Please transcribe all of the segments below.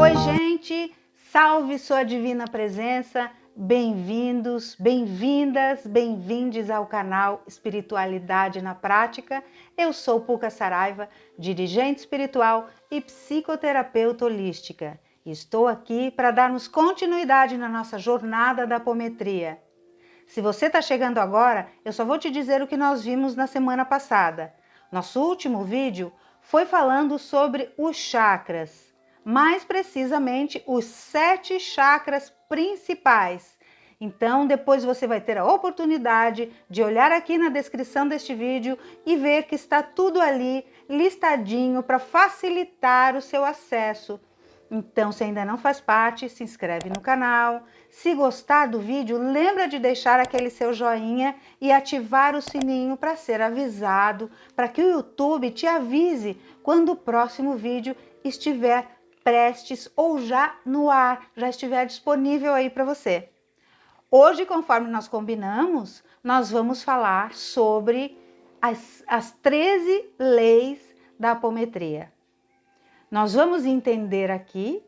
Oi, gente! Salve sua divina presença! Bem-vindos, bem-vindas, bem-vindes ao canal Espiritualidade na Prática. Eu sou Puca Saraiva, dirigente espiritual e psicoterapeuta holística. Estou aqui para darmos continuidade na nossa jornada da apometria. Se você está chegando agora, eu só vou te dizer o que nós vimos na semana passada. Nosso último vídeo foi falando sobre os chakras. Mais precisamente os 7 chakras principais. Então, depois você vai ter a oportunidade de olhar aqui na descrição deste vídeo e ver que está tudo ali listadinho para facilitar o seu acesso. Então, se ainda não faz parte, se inscreve no canal. Se gostar do vídeo, lembra de deixar aquele seu joinha e ativar o sininho para ser avisado, para que o YouTube te avise quando o próximo vídeo estiver prestes ou já no ar, já estiver disponível aí para você. Hoje, conforme nós combinamos, nós vamos falar sobre as 13 leis da apometria. Nós vamos entender aqui,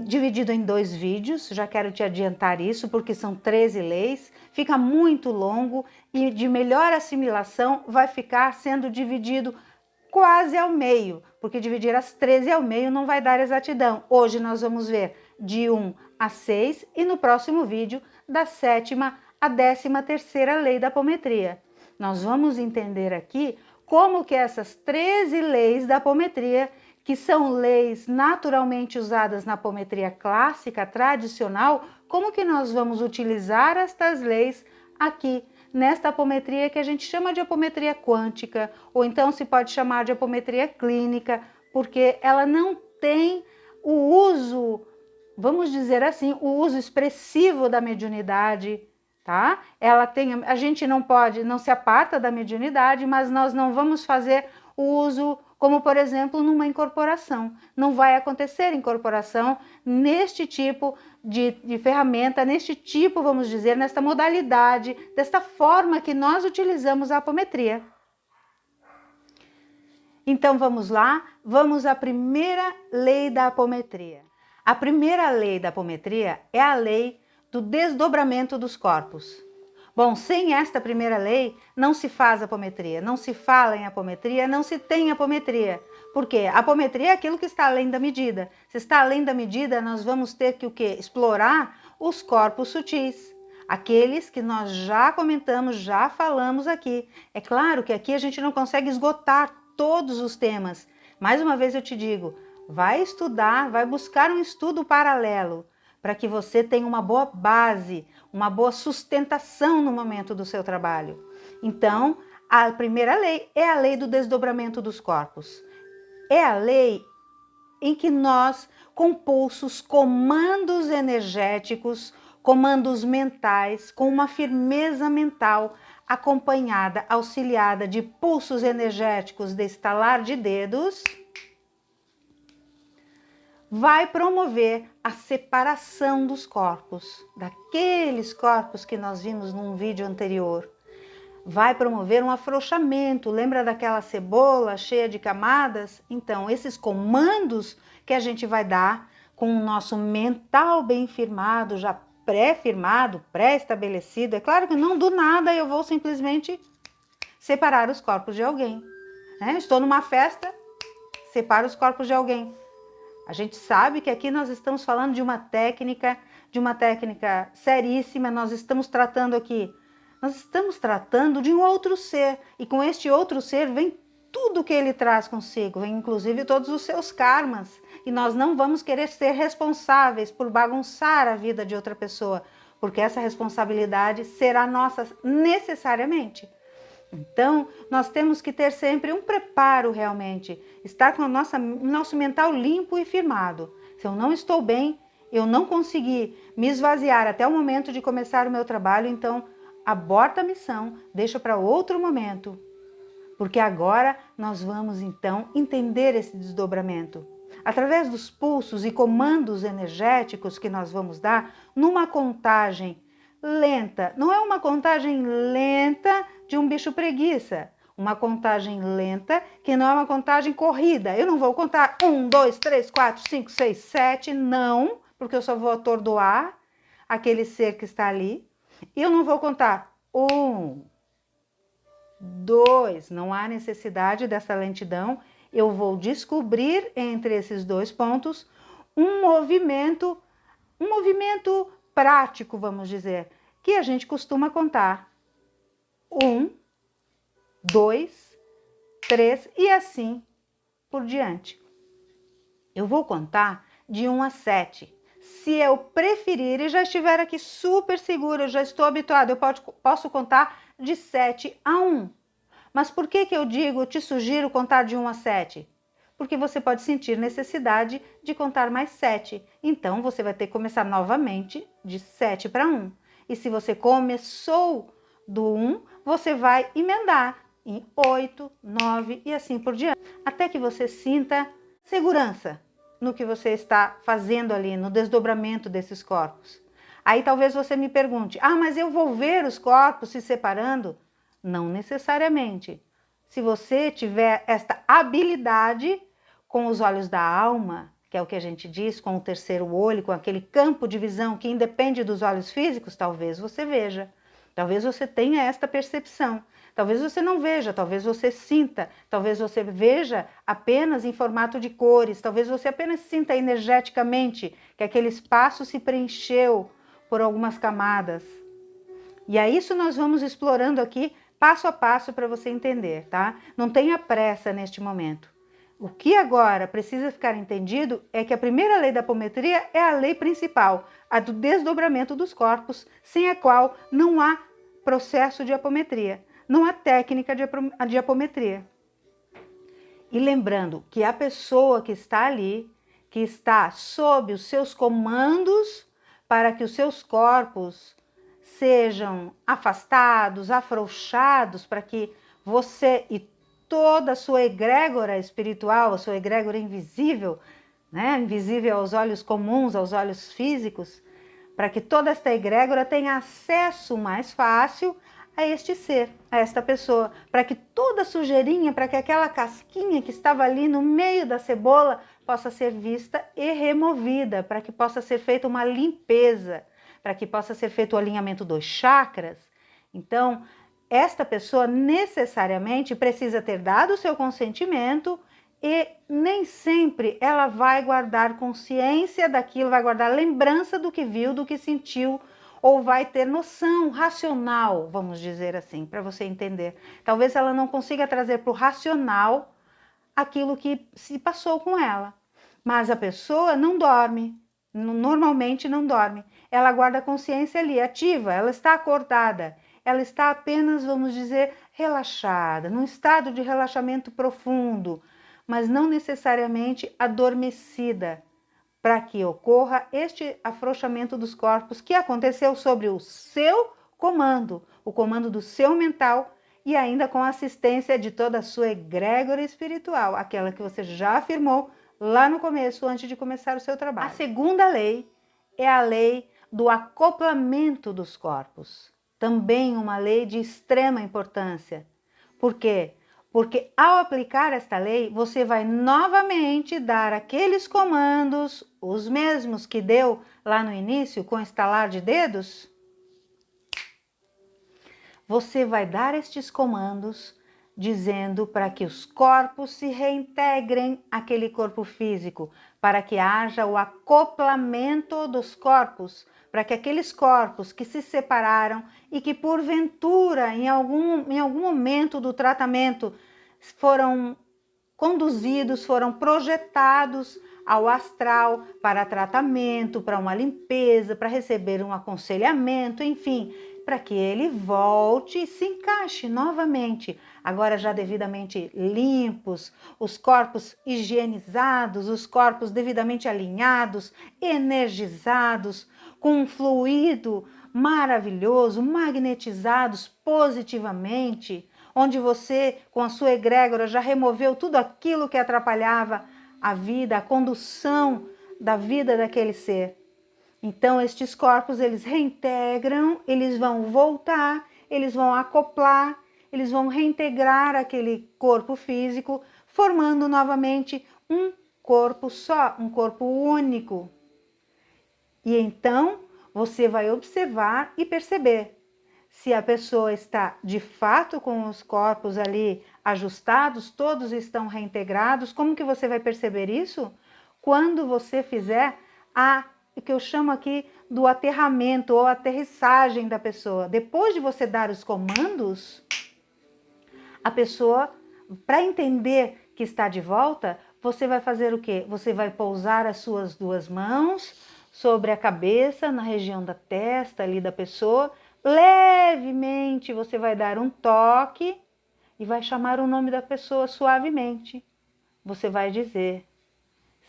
dividido em 2 vídeos, já quero te adiantar isso, porque são 13 leis, fica muito longo e de melhor assimilação vai ficar sendo dividido quase ao meio, porque dividir as 13 ao meio não vai dar exatidão. Hoje nós vamos ver de 1 a 6 e no próximo vídeo da 7ª à 13ª lei da apometria. Nós vamos entender aqui como que essas 13 leis da apometria, que são leis naturalmente usadas na apometria clássica, tradicional, como que nós vamos utilizar estas leis aqui nesta apometria que a gente chama de apometria quântica, ou então se pode chamar de apometria clínica, porque ela não tem o uso, vamos dizer assim, o uso expressivo da mediunidade, tá? A gente não se aparta da mediunidade, mas nós não vamos fazer o uso como, por exemplo, numa incorporação. Não vai acontecer incorporação neste tipo de ferramenta, neste tipo, vamos dizer, nesta modalidade, desta forma que nós utilizamos a apometria. Então vamos lá, vamos à primeira lei da apometria. A primeira lei da apometria é a lei do desdobramento dos corpos. Bom, sem esta primeira lei, não se faz apometria, não se fala em apometria, não se tem apometria. Por quê? A apometria é aquilo que está além da medida. Se está além da medida, nós vamos ter que o quê? Explorar os corpos sutis. Aqueles que nós já comentamos, já falamos aqui. É claro que aqui a gente não consegue esgotar todos os temas. Mais uma vez eu te digo, vai estudar, vai buscar um estudo paralelo, para que você tenha uma boa base, uma boa sustentação no momento do seu trabalho. Então, a primeira lei é a lei do desdobramento dos corpos. É a lei em que nós, com pulsos, comandos energéticos, comandos mentais, com uma firmeza mental, acompanhada, auxiliada de pulsos energéticos de estalar de dedos, vai promover a separação dos corpos, daqueles corpos que nós vimos num vídeo anterior. Vai promover um afrouxamento, lembra daquela cebola cheia de camadas? Então, esses comandos que a gente vai dar com o nosso mental bem firmado, já pré-firmado, pré-estabelecido, é claro que não do nada eu vou simplesmente separar os corpos de alguém. Estou numa festa, separo os corpos de alguém. A gente sabe que aqui nós estamos falando de uma técnica seríssima, nós estamos tratando de um outro ser, e com este outro ser vem tudo que ele traz consigo, vem inclusive todos os seus karmas, e nós não vamos querer ser responsáveis por bagunçar a vida de outra pessoa, porque essa responsabilidade será nossa necessariamente. Então, nós temos que ter sempre um preparo realmente, estar com o nosso mental limpo e firmado. Se eu não estou bem, eu não consegui me esvaziar até o momento de começar o meu trabalho, então aborta a missão, deixa para outro momento. Porque agora nós vamos então entender esse desdobramento. Através dos pulsos e comandos energéticos que nós vamos dar numa contagem lenta, não é uma contagem lenta de um bicho preguiça. uma contagem lenta, que não é uma contagem corrida. Eu não vou contar 1, 2, 3, 4, 5, 6, 7, não, porque eu só vou atordoar aquele ser que está ali. E eu não vou contar 1, 2, não há necessidade dessa lentidão. Eu vou descobrir entre esses dois pontos um movimento prático, vamos dizer, que a gente costuma contar. 1, 2, 3 e assim por diante. Eu vou contar de 1 a 7. Se eu preferir e já estiver aqui super seguro, eu já estou habituado, eu posso contar de 7 a 1. Mas por que eu digo, te sugiro contar de 1 a 7? Porque você pode sentir necessidade de contar mais 7. Então, você vai ter que começar novamente de 7 para 1. E se você começou do 1, você vai emendar em 8, 9 e assim por diante. Até que você sinta segurança no que você está fazendo ali, no desdobramento desses corpos. Aí talvez você me pergunte, mas eu vou ver os corpos se separando? Não necessariamente. Se você tiver esta habilidade com os olhos da alma, que é o que a gente diz, com o terceiro olho, com aquele campo de visão que independe dos olhos físicos, talvez você veja. Talvez você tenha esta percepção. Talvez você não veja, talvez você sinta, talvez você veja apenas em formato de cores, talvez você apenas sinta energeticamente que aquele espaço se preencheu por algumas camadas. E é isso nós vamos explorando aqui passo a passo para você entender, tá? Não tenha pressa neste momento. O que agora precisa ficar entendido é que a primeira lei da apometria é a lei principal, a do desdobramento dos corpos, sem a qual não há processo de apometria, não há técnica de apometria. E lembrando que a pessoa que está ali, que está sob os seus comandos para que os seus corpos sejam afastados, afrouxados, para que você e toda a sua egrégora espiritual, a sua egrégora invisível, né, invisível aos olhos comuns, aos olhos físicos, para que toda esta egrégora tenha acesso mais fácil a este ser, a esta pessoa, para que toda sujeirinha, para que aquela casquinha que estava ali no meio da cebola possa ser vista e removida, para que possa ser feita uma limpeza, para que possa ser feito o alinhamento dos chakras. Então, esta pessoa necessariamente precisa ter dado o seu consentimento e nem sempre ela vai guardar consciência daquilo, vai guardar lembrança do que viu, do que sentiu, ou vai ter noção racional, vamos dizer assim, para você entender. Talvez ela não consiga trazer para o racional aquilo que se passou com ela. Mas a pessoa não dorme, normalmente não dorme. Ela guarda a consciência ali, ativa, ela está acordada. Ela está apenas, vamos dizer, relaxada, num estado de relaxamento profundo, mas não necessariamente adormecida, para que ocorra este afrouxamento dos corpos que aconteceu sobre o seu comando, o comando do seu mental e ainda com a assistência de toda a sua egrégora espiritual, aquela que você já afirmou lá no começo, antes de começar o seu trabalho. A segunda lei é a lei do acoplamento dos corpos. Também uma lei de extrema importância. Por quê? Porque ao aplicar esta lei, você vai novamente dar aqueles comandos, os mesmos que deu lá no início, com estalar de dedos. Você vai dar estes comandos dizendo para que os corpos se reintegrem àquele corpo físico, para que haja o acoplamento dos corpos, para que aqueles corpos que se separaram e que porventura em algum momento do tratamento foram conduzidos, foram projetados ao astral para tratamento, para uma limpeza, para receber um aconselhamento, enfim, para que ele volte e se encaixe novamente, agora já devidamente limpos, os corpos higienizados, os corpos devidamente alinhados, energizados, com um fluido maravilhoso, magnetizados positivamente, onde você, com a sua egrégora, já removeu tudo aquilo que atrapalhava a vida, a condução da vida daquele ser. Então, estes corpos, eles reintegram, eles vão voltar, eles vão acoplar, eles vão reintegrar aquele corpo físico, formando novamente um corpo só, um corpo único. E então você vai observar e perceber se a pessoa está de fato com os corpos ali ajustados, todos estão reintegrados. Como que você vai perceber isso? Quando você fizer o que eu chamo aqui do aterramento ou aterrissagem da pessoa. Depois de você dar os comandos, a pessoa, para entender que está de volta, você vai fazer o quê? Você vai pousar as suas duas mãos sobre a cabeça, na região da testa ali da pessoa. Levemente você vai dar um toque e vai chamar o nome da pessoa suavemente. Você vai dizer: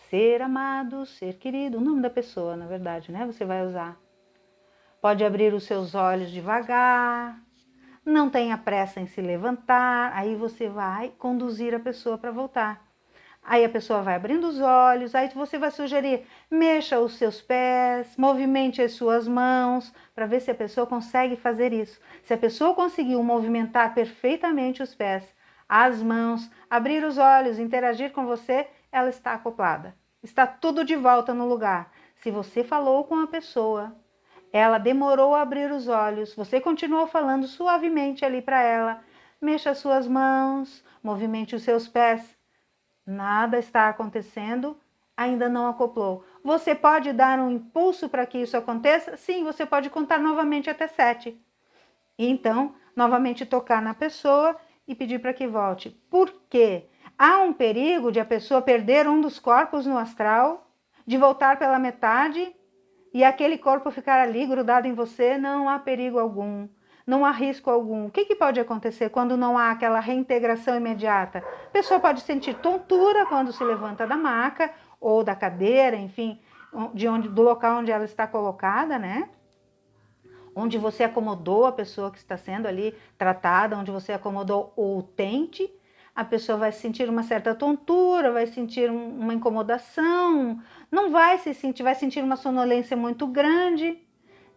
ser amado, ser querido, o nome da pessoa, na verdade, né? Você vai usar. Pode abrir os seus olhos devagar, não tenha pressa em se levantar, aí você vai conduzir a pessoa para voltar. Aí a pessoa vai abrindo os olhos, aí você vai sugerir, mexa os seus pés, movimente as suas mãos, para ver se a pessoa consegue fazer isso. Se a pessoa conseguiu movimentar perfeitamente os pés, as mãos, abrir os olhos, interagir com você, ela está acoplada. Está tudo de volta no lugar. Se você falou com a pessoa, ela demorou a abrir os olhos, você continuou falando suavemente ali para ela, mexa as suas mãos, movimente os seus pés. Nada está acontecendo, ainda não acoplou. Você pode dar um impulso para que isso aconteça? Sim, você pode contar novamente até 7. E então, novamente tocar na pessoa e pedir para que volte. Por quê? Há um perigo de a pessoa perder um dos corpos no astral, de voltar pela metade e aquele corpo ficar ali grudado em você? Não há perigo algum. Não há risco algum. O que pode acontecer quando não há aquela reintegração imediata? A pessoa pode sentir tontura quando se levanta da maca ou da cadeira, enfim, do local onde ela está colocada, né? Onde você acomodou a pessoa que está sendo ali tratada, onde você acomodou o utente, a pessoa vai sentir uma certa tontura, vai sentir uma incomodação, não vai se sentir, vai sentir uma sonolência muito grande.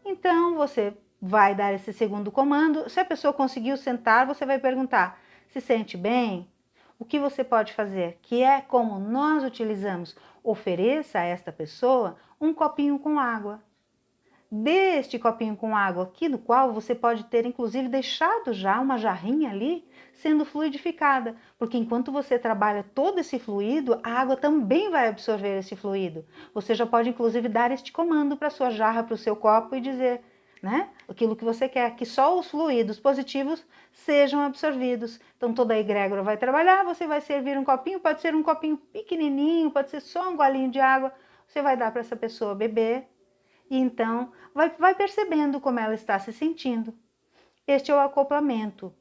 Então você vai dar esse segundo comando. Se a pessoa conseguiu sentar, você vai perguntar: se sente bem? O que você pode fazer? Que é como nós utilizamos. Ofereça a esta pessoa um copinho com água. Dê este copinho com água aqui, no qual você pode ter inclusive deixado já uma jarrinha ali sendo fluidificada, porque enquanto você trabalha todo esse fluido, a água também vai absorver esse fluido. Você já pode inclusive dar este comando para a sua jarra, para o seu copo e dizer, né, aquilo que você quer, que só os fluidos positivos sejam absorvidos. Então toda a egrégora vai trabalhar, você vai servir um copinho, pode ser um copinho pequenininho, pode ser só um golinho de água, você vai dar para essa pessoa beber. E então vai percebendo como ela está se sentindo. Este é o acoplamento.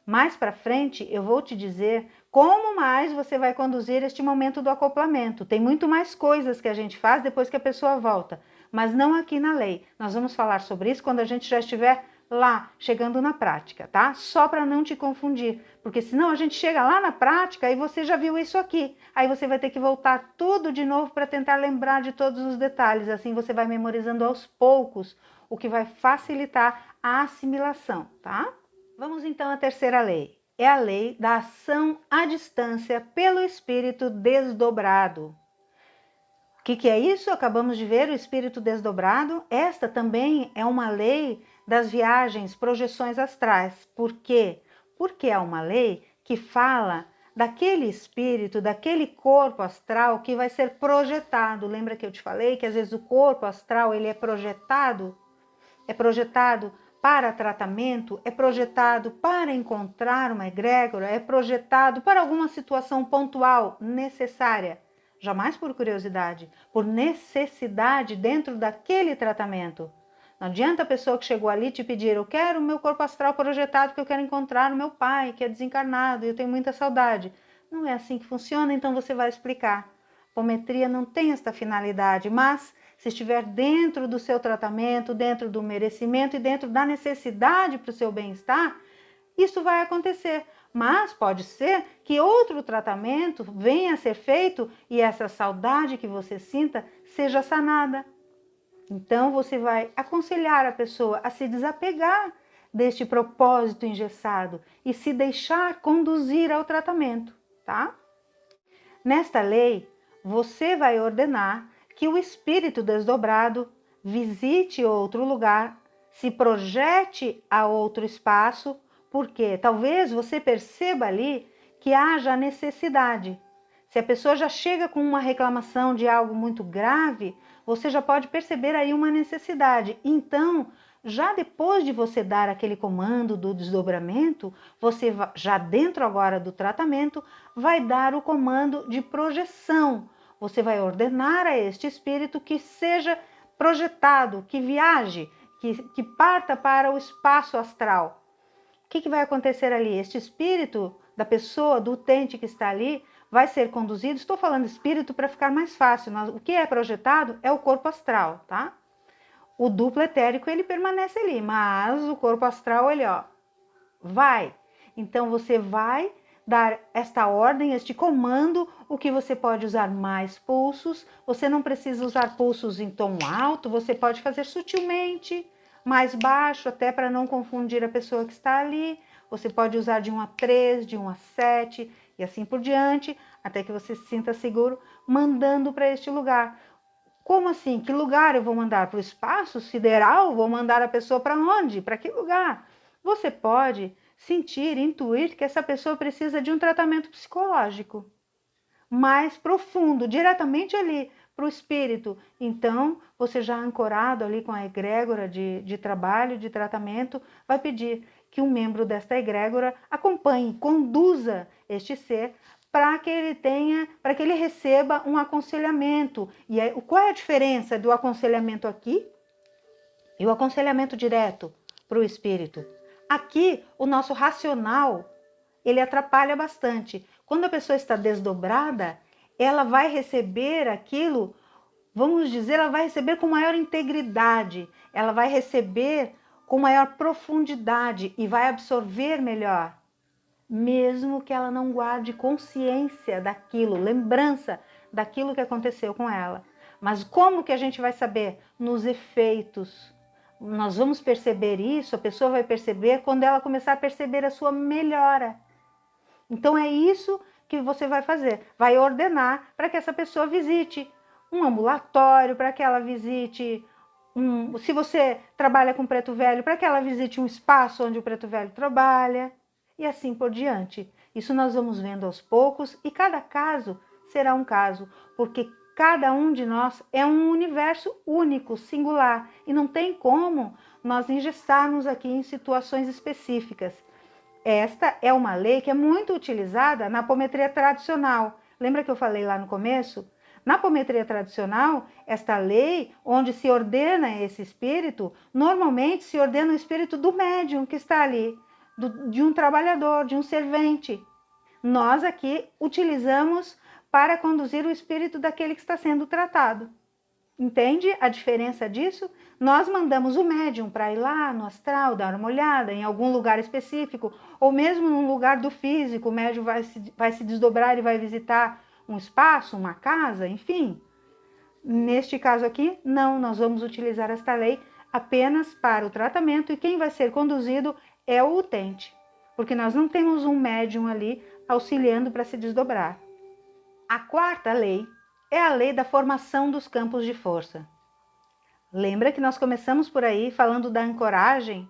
Mais para frente eu vou te dizer como mais você vai conduzir este momento do acoplamento. Tem muito mais coisas que a gente faz depois que a pessoa volta, mas não aqui na lei. Nós vamos falar sobre isso quando a gente já estiver lá, chegando na prática, tá? Só para não te confundir, porque senão a gente chega lá na prática e você já viu isso aqui. Aí você vai ter que voltar tudo de novo para tentar lembrar de todos os detalhes. Assim você vai memorizando aos poucos, o que vai facilitar a assimilação, tá? Vamos então à terceira lei. É a lei da ação à distância pelo espírito desdobrado. O que é isso? Acabamos de ver o espírito desdobrado. Esta também é uma lei das viagens, projeções astrais. Por quê? Porque é uma lei que fala daquele espírito, daquele corpo astral que vai ser projetado. Lembra que eu te falei que às vezes o corpo astral ele é projetado para tratamento, é projetado para encontrar uma egrégora, é projetado para alguma situação pontual necessária. Jamais por curiosidade, por necessidade dentro daquele tratamento. Não adianta a pessoa que chegou ali te pedir: eu quero o meu corpo astral projetado porque eu quero encontrar o meu pai, que é desencarnado e eu tenho muita saudade. Não é assim que funciona, então você vai explicar. Apometria não tem esta finalidade, mas se estiver dentro do seu tratamento, dentro do merecimento e dentro da necessidade para o seu bem-estar, isso vai acontecer. Mas pode ser que outro tratamento venha a ser feito e essa saudade que você sinta seja sanada. Então você vai aconselhar a pessoa a se desapegar deste propósito engessado e se deixar conduzir ao tratamento, tá? Nesta lei, você vai ordenar que o espírito desdobrado visite outro lugar, se projete a outro espaço, porque talvez você perceba ali que haja necessidade. Se a pessoa já chega com uma reclamação de algo muito grave, você já pode perceber aí uma necessidade. Então, já depois de você dar aquele comando do desdobramento, você já dentro agora do tratamento vai dar o comando de projeção. Você vai ordenar a este espírito que seja projetado, que viaje, que parta para o espaço astral. O que vai acontecer ali? Este espírito da pessoa, do utente que está ali, vai ser conduzido. Estou falando espírito para ficar mais fácil. O que é projetado é o corpo astral, tá? O duplo etérico, ele permanece ali, mas o corpo astral, ele, vai. Então, você vai dar esta ordem, este comando, o que você pode usar mais pulsos. Você não precisa usar pulsos em tom alto, você pode fazer sutilmente, mais baixo, até para não confundir a pessoa que está ali. Você pode usar de 1 a 3, de 1 a 7 e assim por diante, até que você se sinta seguro, mandando para este lugar. Como assim? Que lugar eu vou mandar? Para o espaço sideral? Vou mandar a pessoa para onde? Para que lugar? Você pode sentir, intuir que essa pessoa precisa de um tratamento psicológico mais profundo, diretamente ali para o espírito. Então, você já ancorado ali com a egrégora de trabalho, de tratamento, vai pedir que um membro desta egrégora acompanhe, conduza este ser para que ele tenha, para que ele receba um aconselhamento. E aí, qual é a diferença do aconselhamento aqui e o aconselhamento direto para o espírito? Aqui, o nosso racional, ele atrapalha bastante. Quando a pessoa está desdobrada, ela vai receber aquilo, vamos dizer, ela vai receber com maior integridade, ela vai receber com maior profundidade e vai absorver melhor, mesmo que ela não guarde consciência daquilo, lembrança daquilo que aconteceu com ela. Mas como que a gente vai saber? Nos efeitos. Nós vamos perceber isso, a pessoa vai perceber quando ela começar a perceber a sua melhora. Então é isso que você vai fazer, vai ordenar para que essa pessoa visite um ambulatório, para que ela visite, se você trabalha com preto velho, para que ela visite um espaço onde o preto velho trabalha, e assim por diante. Isso nós vamos vendo aos poucos e cada caso será um caso, porque cada um de nós é um universo único, singular, e não tem como nós engessarmos aqui em situações específicas. Esta é uma lei que é muito utilizada na apometria tradicional. Lembra que eu falei lá no começo? Na apometria tradicional, esta lei, onde se ordena esse espírito, normalmente se ordena o espírito do médium que está ali, de um trabalhador, de um servente. Nós aqui utilizamos para conduzir o espírito daquele que está sendo tratado. Entende a diferença disso? Nós mandamos o médium para ir lá no astral, dar uma olhada em algum lugar específico, ou mesmo num lugar do físico, o médium vai se desdobrar e vai visitar um espaço, uma casa, enfim. Neste caso aqui, não, nós vamos utilizar esta lei apenas para o tratamento e quem vai ser conduzido é o utente, porque nós não temos um médium ali auxiliando para se desdobrar. A quarta lei é a lei da formação dos campos de força. Lembra que nós começamos por aí falando da ancoragem?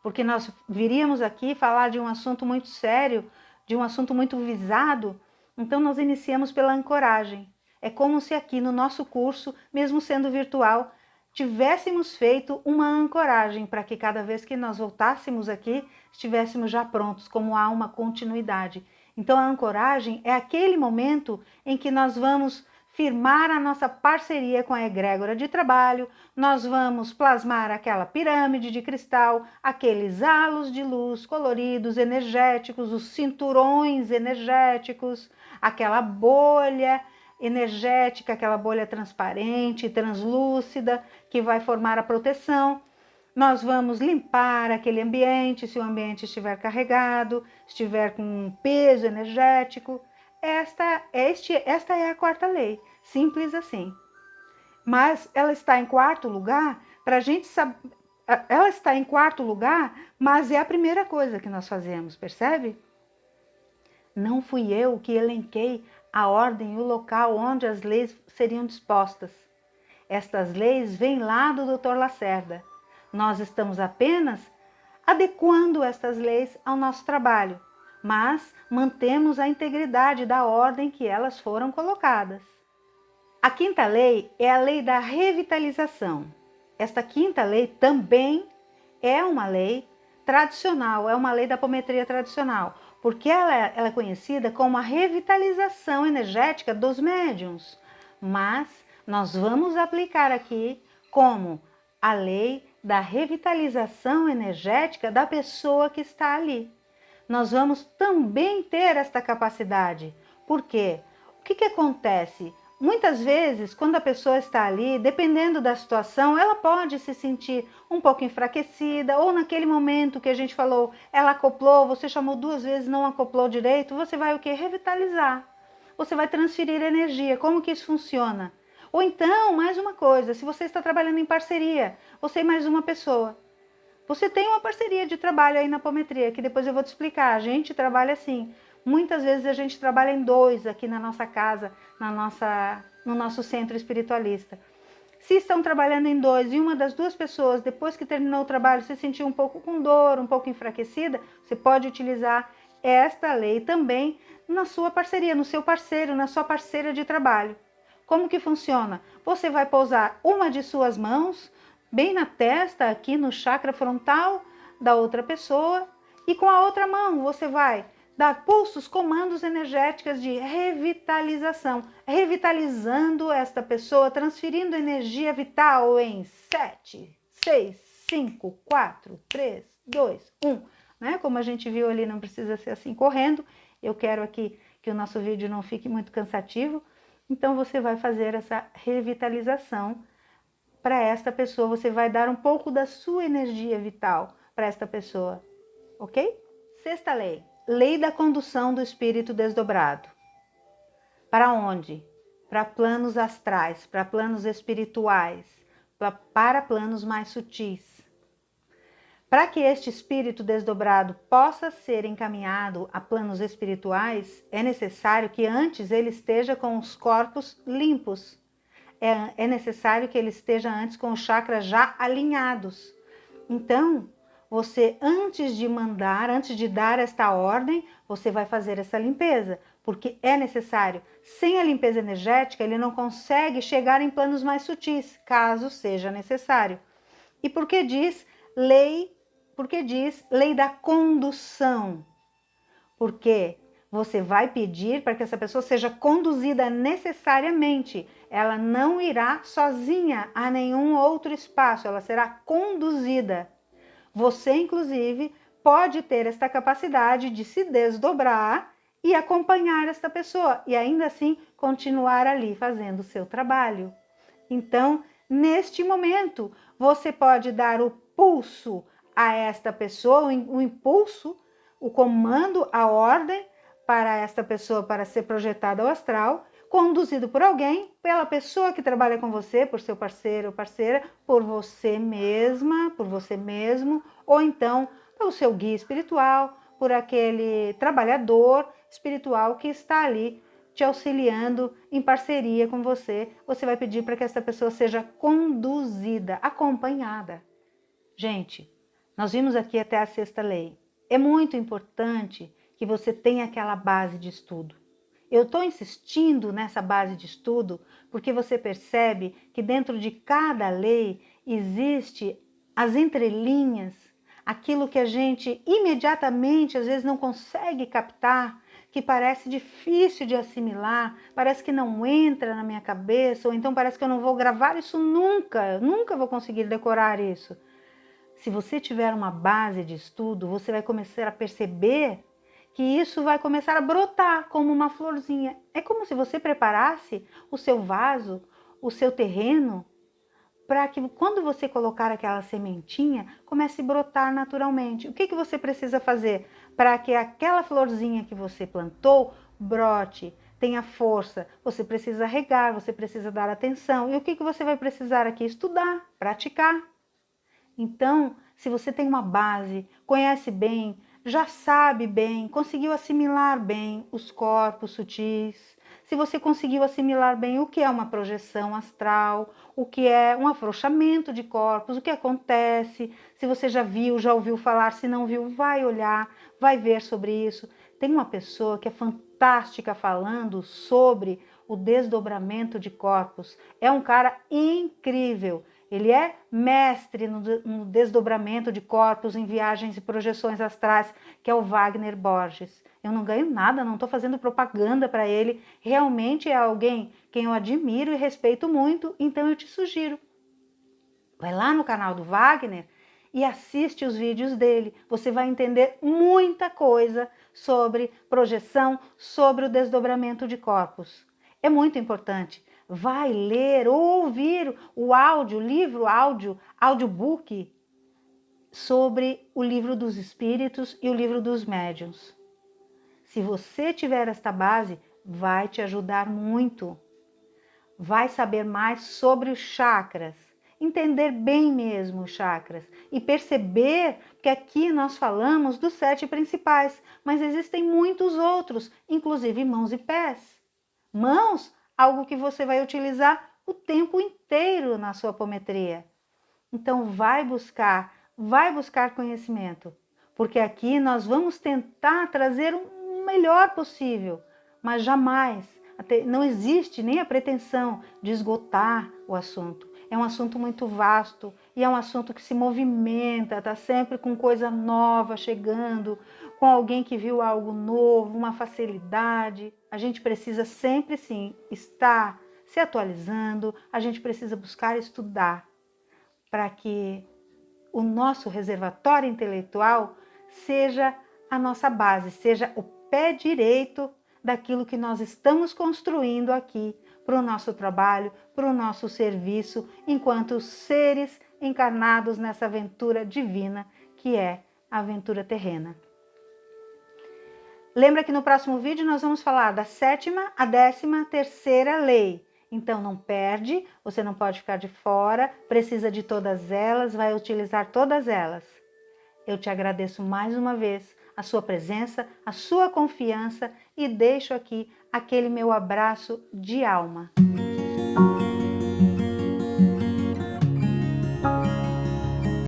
Porque nós viríamos aqui falar de um assunto muito sério, de um assunto muito visado. Então nós iniciamos pela ancoragem. É como se aqui no nosso curso, mesmo sendo virtual, tivéssemos feito uma ancoragem para que cada vez que nós voltássemos aqui, estivéssemos já prontos, como há uma continuidade. Então a ancoragem é aquele momento em que nós vamos firmar a nossa parceria com a egrégora de trabalho, nós vamos plasmar aquela pirâmide de cristal, aqueles halos de luz coloridos, energéticos, os cinturões energéticos, aquela bolha energética, aquela bolha transparente, translúcida, que vai formar a proteção. Nós vamos limpar aquele ambiente, se o ambiente estiver carregado, estiver com um peso energético. Esta é a quarta lei, simples assim. Mas ela está em quarto lugar para a gente ela está em quarto lugar, mas é a primeira coisa que nós fazemos, percebe? Não fui eu que elenquei a ordem e o local onde as leis seriam dispostas. Estas leis vêm lá do Dr. Lacerda. Nós estamos apenas adequando estas leis ao nosso trabalho, mas mantemos a integridade da ordem que elas foram colocadas. A quinta lei é a lei da revitalização. Esta quinta lei também é uma lei tradicional, é uma lei da apometria tradicional, porque ela é conhecida como a revitalização energética dos médiuns. Mas nós vamos aplicar aqui como a lei da revitalização energética da pessoa que está ali. Nós vamos também ter esta capacidade. Por quê? O que acontece? Muitas vezes, quando a pessoa está ali, dependendo da situação, ela pode se sentir um pouco enfraquecida, ou naquele momento que a gente falou, ela acoplou, você chamou 2 vezes, não acoplou direito, você vai o quê? Revitalizar. Você vai transferir energia. Como que isso funciona? Ou então, mais uma coisa, se você está trabalhando em parceria, você e mais uma pessoa. Você tem uma parceria de trabalho aí na apometria, que depois eu vou te explicar. A gente trabalha assim. Muitas vezes a gente trabalha em 2 aqui na nossa casa, no nosso centro espiritualista. Se estão trabalhando em 2 e uma das 2 pessoas, depois que terminou o trabalho, se sentiu um pouco com dor, um pouco enfraquecida, você pode utilizar esta lei também na sua parceria, no seu parceiro, na sua parceira de trabalho. Como que funciona? Você vai pousar uma de suas mãos bem na testa, aqui no chakra frontal da outra pessoa, e com a outra mão você vai dar pulsos, comandos energéticos de revitalização, revitalizando esta pessoa, transferindo energia vital em 7, 6, 5, 4, 3, 2, 1. Né? Como a gente viu ali, não precisa ser assim correndo. Eu quero aqui que o nosso vídeo não fique muito cansativo. Então você vai fazer essa revitalização para esta pessoa. Você vai dar um pouco da sua energia vital para esta pessoa, ok? Sexta lei. Lei da condução do espírito desdobrado. Para onde? Para planos astrais, para planos espirituais, para planos mais sutis. Para que este espírito desdobrado possa ser encaminhado a planos espirituais, é necessário que antes ele esteja com os corpos limpos. É necessário que ele esteja antes com os chakras já alinhados. Então, você, antes de dar esta ordem, você vai fazer essa limpeza, porque é necessário. Sem a limpeza energética, ele não consegue chegar em planos mais sutis, caso seja necessário. E por que diz lei da condução? Porque você vai pedir para que essa pessoa seja conduzida necessariamente. Ela não irá sozinha a nenhum outro espaço, ela será conduzida. Você, inclusive, pode ter esta capacidade de se desdobrar e acompanhar esta pessoa e ainda assim continuar ali fazendo o seu trabalho. Então, neste momento, você pode dar o pulso a esta pessoa, o impulso, o comando, a ordem para esta pessoa para ser projetada ao astral, conduzido por alguém, pela pessoa que trabalha com você, por seu parceiro ou parceira, por você mesma, por você mesmo, ou então pelo seu guia espiritual, por aquele trabalhador espiritual que está ali te auxiliando em parceria com você. Você vai pedir para que essa pessoa seja conduzida, acompanhada. Gente, nós vimos aqui até a sexta lei. É muito importante que você tenha aquela base de estudo. Eu estou insistindo nessa base de estudo porque você percebe que dentro de cada lei existe as entrelinhas, aquilo que a gente imediatamente às vezes não consegue captar, que parece difícil de assimilar, parece que não entra na minha cabeça, ou então parece que eu não vou gravar isso nunca, nunca vou conseguir decorar isso. Se você tiver uma base de estudo, você vai começar a perceber que isso vai começar a brotar como uma florzinha. É como se você preparasse o seu vaso, o seu terreno, para que quando você colocar aquela sementinha, comece a brotar naturalmente. O que você precisa fazer para que aquela florzinha que você plantou brote, tenha força? Você precisa regar, você precisa dar atenção. E o que você vai precisar aqui? Estudar, praticar. Então, se você tem uma base, conhece bem, já sabe bem, conseguiu assimilar bem os corpos sutis, se você conseguiu assimilar bem o que é uma projeção astral, o que é um afrouxamento de corpos, o que acontece, se você já viu, já ouviu falar, se não viu, vai olhar, vai ver sobre isso. Tem uma pessoa que é fantástica falando sobre o desdobramento de corpos. É um cara incrível. Ele é mestre no desdobramento de corpos em viagens e projeções astrais, que é o Wagner Borges. Eu não ganho nada, não estou fazendo propaganda para ele. Realmente é alguém quem eu admiro e respeito muito, então eu te sugiro. Vai lá no canal do Wagner e assiste os vídeos dele. Você vai entender muita coisa sobre projeção, sobre o desdobramento de corpos. É muito importante. Vai ler ou ouvir o áudio, livro áudio, audiobook sobre o livro dos espíritos e o livro dos médiuns. Se você tiver esta base, vai te ajudar muito. Vai saber mais sobre os chakras, entender bem mesmo os chakras e perceber que aqui nós falamos dos 7 principais, mas existem muitos outros, inclusive mãos e pés. Mãos, algo que você vai utilizar o tempo inteiro na sua apometria. Então vai buscar conhecimento, porque aqui nós vamos tentar trazer o melhor possível, mas jamais, não existe nem a pretensão de esgotar o assunto. É um assunto muito vasto e é um assunto que se movimenta, está sempre com coisa nova chegando, com alguém que viu algo novo, uma facilidade. A gente precisa sempre, sim, estar se atualizando, a gente precisa buscar estudar para que o nosso reservatório intelectual seja a nossa base, seja o pé direito daquilo que nós estamos construindo aqui para o nosso trabalho, para o nosso serviço, enquanto seres encarnados nessa aventura divina que é a aventura terrena. Lembra que no próximo vídeo nós vamos falar da 7ª à 13ª lei. Então não perde, você não pode ficar de fora, precisa de todas elas, vai utilizar todas elas. Eu te agradeço mais uma vez a sua presença, a sua confiança e deixo aqui aquele meu abraço de alma.